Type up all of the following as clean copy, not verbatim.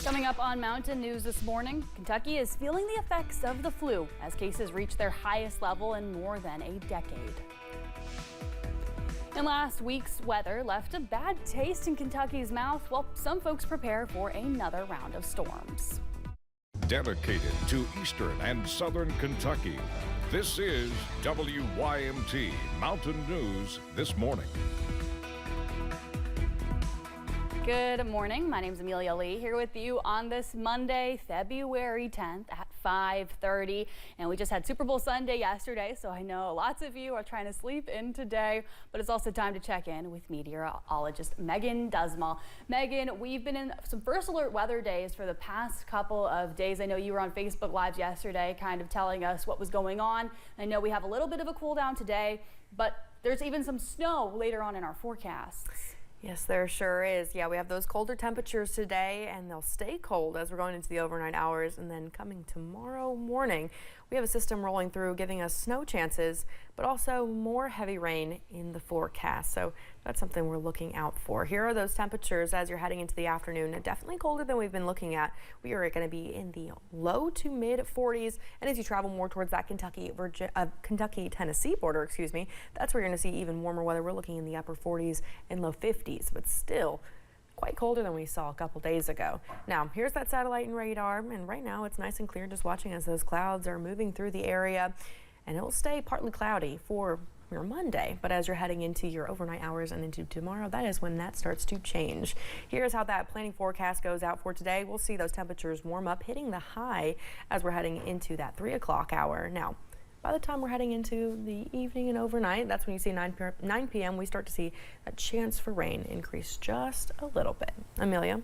Coming up on Mountain News this morning, Kentucky is feeling the effects of the flu as cases reach their highest level in more than a decade. And last week's weather left a bad taste in Kentucky's mouth while some folks prepare for another round of storms. Dedicated to Eastern and Southern Kentucky, this is WYMT Mountain News This Morning. Good morning. My name is Amelia Lee here with you on this Monday, February 10th at 5:30. And we just had Super Bowl Sunday yesterday, so I know lots of you are trying to sleep in today, but it's also time to check in with meteorologist Megan Dusmal. Megan, we've been in some first alert weather days for the past couple of days. I know you were on Facebook Live yesterday kind of telling us what was going on. I know we have a little bit of a cool down today, but there's even some snow later on in our forecasts. Yes, there sure is. Yeah, we have those colder temperatures today, and they'll stay cold as we're going into the overnight hours. And then coming tomorrow morning, we have a system rolling through giving us snow chances, but also more heavy rain in the forecast. So that's something we're looking out for. Here are those temperatures as you're heading into the afternoon. Definitely colder than we've been looking at. We are going to be in the low to mid 40s. And as you travel more towards that Kentucky-Tennessee border, that's where you're going to see even warmer weather. We're looking in the upper 40s and low 50s, but still quite colder than we saw a couple days ago. Now, here's that satellite and radar, and right now it's nice and clear just watching as those clouds are moving through the area, and it will stay partly cloudy for your Monday, but as you're heading into your overnight hours and into tomorrow, that is when that starts to change. Here's how that planning forecast goes out for today. We'll see those temperatures warm up, hitting the high as we're heading into that 3 o'clock hour. Now, by the time we're heading into the evening and overnight, that's when you see 9 p.m., we start to see a chance for rain increase just a little bit. Amelia?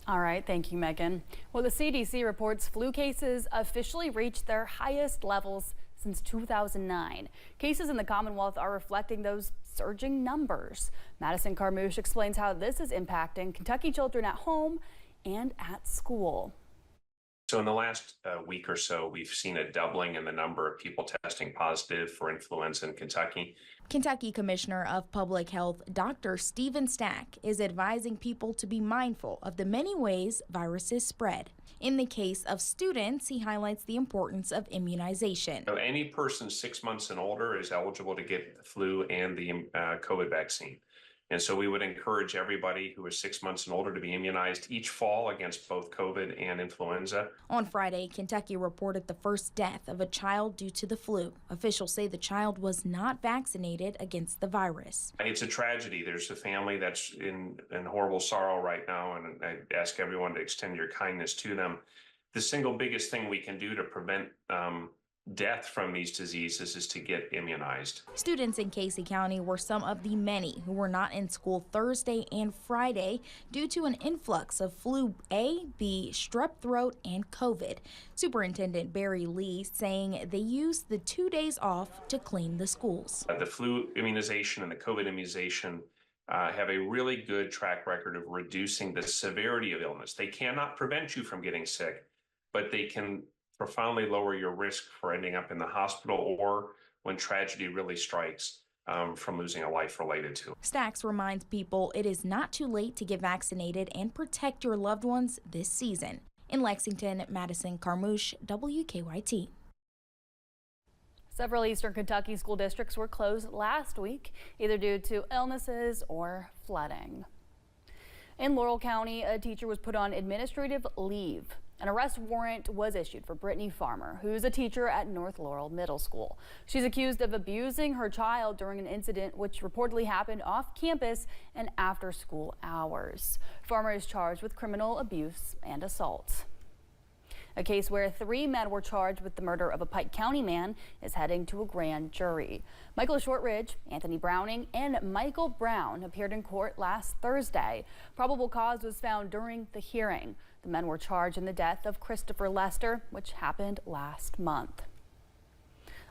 All right, thank you, Megan. Well, the CDC reports flu cases officially reached their highest levels since 2009. Cases in the Commonwealth are reflecting those surging numbers. Madison Carmouche explains how this is impacting Kentucky children at home and at school. So in the last week or so, we've seen a doubling in the number of people testing positive for influenza in Kentucky. Kentucky Commissioner of Public Health Dr. Stephen Stack is advising people to be mindful of the many ways viruses spread. In the case of students, he highlights the importance of immunization. So any person 6 months and older is eligible to get the flu and the COVID vaccine. And so we would encourage everybody who is 6 months and older to be immunized each fall against both COVID and influenza. On Friday, Kentucky reported the first death of a child due to the flu. Officials say the child was not vaccinated against the virus. It's a tragedy. There's a family that's in horrible sorrow right now, and I ask everyone to extend your kindness to them. The single biggest thing we can do to prevent death from these diseases is to get immunized. Students in Casey County were some of the many who were not in school Thursday and Friday due to an influx of flu A, B, strep throat, and COVID. Superintendent Barry Lee saying they used the 2 days off to clean the schools. The flu immunization and the COVID immunization have a really good track record of reducing the severity of illness. They cannot prevent you from getting sick, but they can profoundly lower your risk for ending up in the hospital or when tragedy really strikes from losing a life related to. Stacks reminds people it is not too late to get vaccinated and protect your loved ones this season. In Lexington, Madison Carmouche, WKYT. Several eastern Kentucky school districts were closed last week, either due to illnesses or flooding. In Laurel County, a teacher was put on administrative leave. An arrest warrant was issued for Brittany Farmer, who's a teacher at North Laurel Middle School. She's accused of abusing her child during an incident which reportedly happened off campus and after school hours. Farmer is charged with criminal abuse and assault. A case where 3 men were charged with the murder of a Pike County man is heading to a grand jury. Michael Shortridge, Anthony Browning, and Michael Brown appeared in court last Thursday. Probable cause was found during the hearing. The men were charged in the death of Christopher Lester, which happened last month.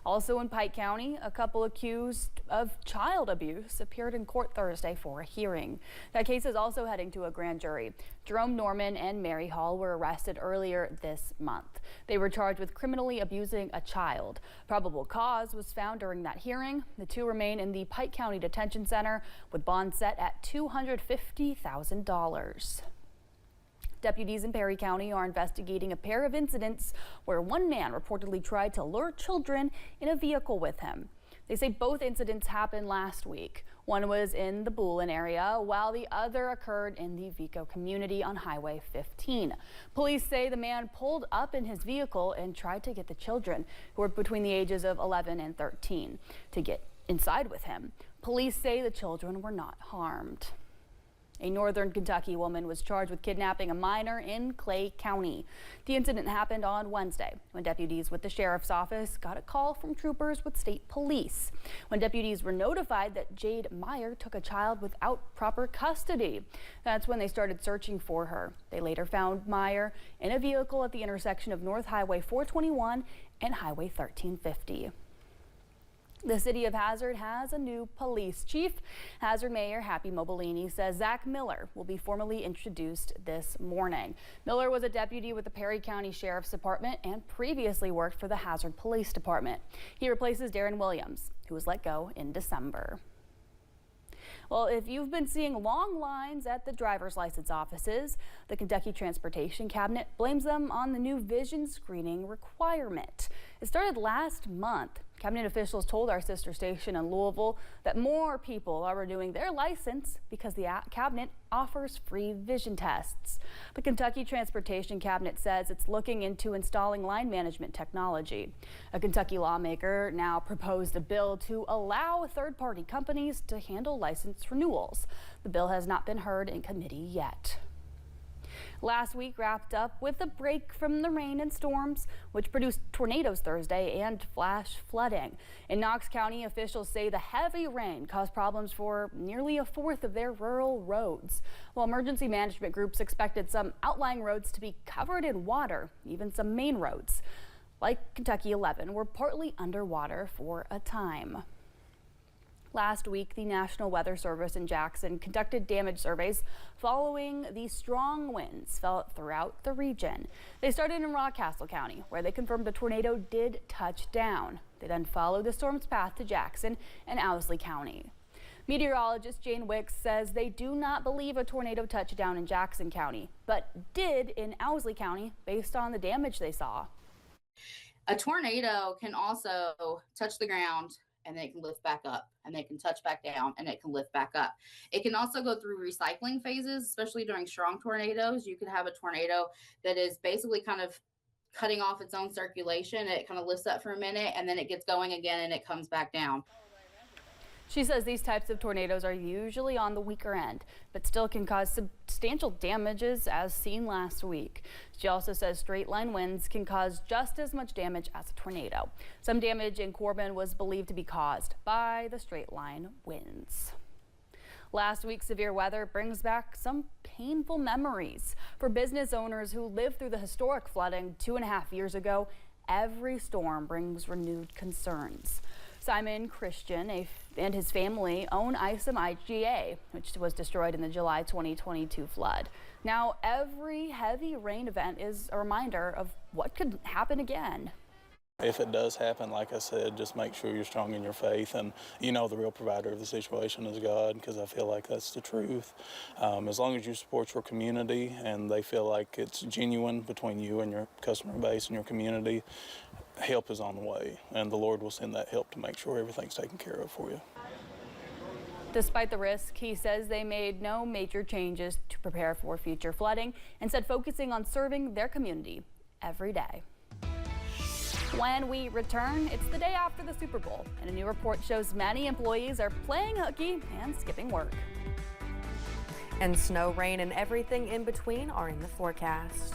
Also in Pike County, a couple accused of child abuse appeared in court Thursday for a hearing. That case is also heading to a grand jury. Jerome Norman and Mary Hall were arrested earlier this month. They were charged with criminally abusing a child. Probable cause was found during that hearing. The two remain in the Pike County Detention Center with bond set at $250,000. Deputies in Perry County are investigating a pair of incidents where one man reportedly tried to lure children in a vehicle with him. They say both incidents happened last week. One was in the Bullen area, while the other occurred in the Vico community on Highway 15. Police say the man pulled up in his vehicle and tried to get the children, who were between the ages of 11 and 13, to get inside with him. Police say the children were not harmed. A northern Kentucky woman was charged with kidnapping a minor in Clay County. The incident happened on Wednesday when deputies with the sheriff's office got a call from troopers with state police. When deputies were notified that Jade Meyer took a child without proper custody. That's when they started searching for her. They later found Meyer in a vehicle at the intersection of North Highway 421 and Highway 1350. The city of Hazard has a new police chief. Hazard Mayor Happy Mobilini says Zach Miller will be formally introduced this morning. Miller was a deputy with the Perry County Sheriff's Department and previously worked for the Hazard Police Department. He replaces Darren Williams, who was let go in December. Well, if you've been seeing long lines at the driver's license offices, the Kentucky Transportation Cabinet blames them on the new vision screening requirement. It started last month. Cabinet officials told our sister station in Louisville that more people are renewing their license because the cabinet offers free vision tests. The Kentucky Transportation Cabinet says it's looking into installing line management technology. A Kentucky lawmaker now proposed a bill to allow third-party companies to handle license renewals. The bill has not been heard in committee yet. Last week wrapped up with a break from the rain and storms, which produced tornadoes Thursday and flash flooding. In Knox County, officials say the heavy rain caused problems for nearly a fourth of their rural roads, while emergency management groups expected some outlying roads to be covered in water. Even some main roads, like Kentucky 11, were partly underwater for a time. Last week, the National Weather Service in Jackson conducted damage surveys following the strong winds felt throughout the region. They started in Rockcastle County, where they confirmed a tornado did touch down. They then followed the storm's path to Jackson and Owsley County. Meteorologist Jane Wicks says they do not believe a tornado touched down in Jackson County, but did in Owsley County based on the damage they saw. A tornado can also touch the ground and they can lift back up, and they can touch back down and it can lift back up. It can also go through recycling phases, especially during strong tornadoes. You could have a tornado that is basically kind of cutting off its own circulation. It kind of lifts up for a minute and then it gets going again and it comes back down. She says these types of tornadoes are usually on the weaker end, but still can cause substantial damages as seen last week. She also says straight line winds can cause just as much damage as a tornado. Some damage in Corbin was believed to be caused by the straight line winds. Last week's severe weather brings back some painful memories for business owners who lived through the historic flooding 2.5 years ago. Every storm brings renewed concerns. Simon Christian and his family own Isom IGA, which was destroyed in the July 2022 flood. Now, every heavy rain event is a reminder of what could happen again. If it does happen, like I said, just make sure you're strong in your faith, and you know the real provider of the situation is God, because I feel like that's the truth. As long as you support your community and they feel like it's genuine between you and your customer base and your community, help is on the way, and the Lord will send that help to make sure everything's taken care of for you. Despite the risk, he says they made no major changes to prepare for future flooding, instead focusing on serving their community every day. When we return, it's the day after the Super Bowl, and a new report shows many employees are playing hooky and skipping work. And snow, rain, and everything in between are in the forecast.